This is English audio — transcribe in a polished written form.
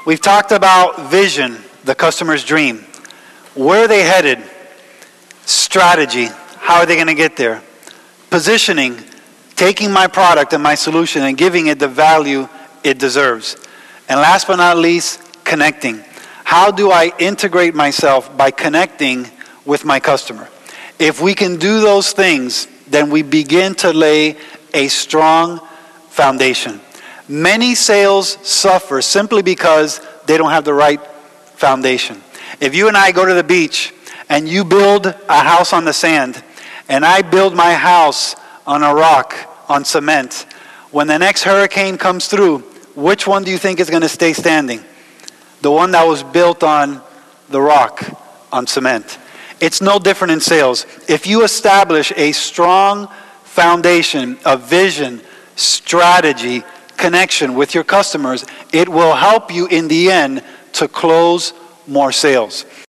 We've talked about vision, the customer's dream. Where are they headed? Strategy, how are they going to get there? Positioning, taking my product and my solution and giving it the value it deserves. And last but not least, connecting. How do I integrate myself by connecting with my customer? If we can do those things, then we begin to lay a strong foundation. Many sales suffer simply because they don't have the right foundation. If you and I go to the beach and you build a house on the sand and I build my house on a rock, on cement, when the next hurricane comes through, which one do you think is going to stay standing? The one that was built on the rock, on cement. It's no different in sales. If you establish a strong foundation of vision, strategy, connection with your customers, it will help you in the end to close more sales.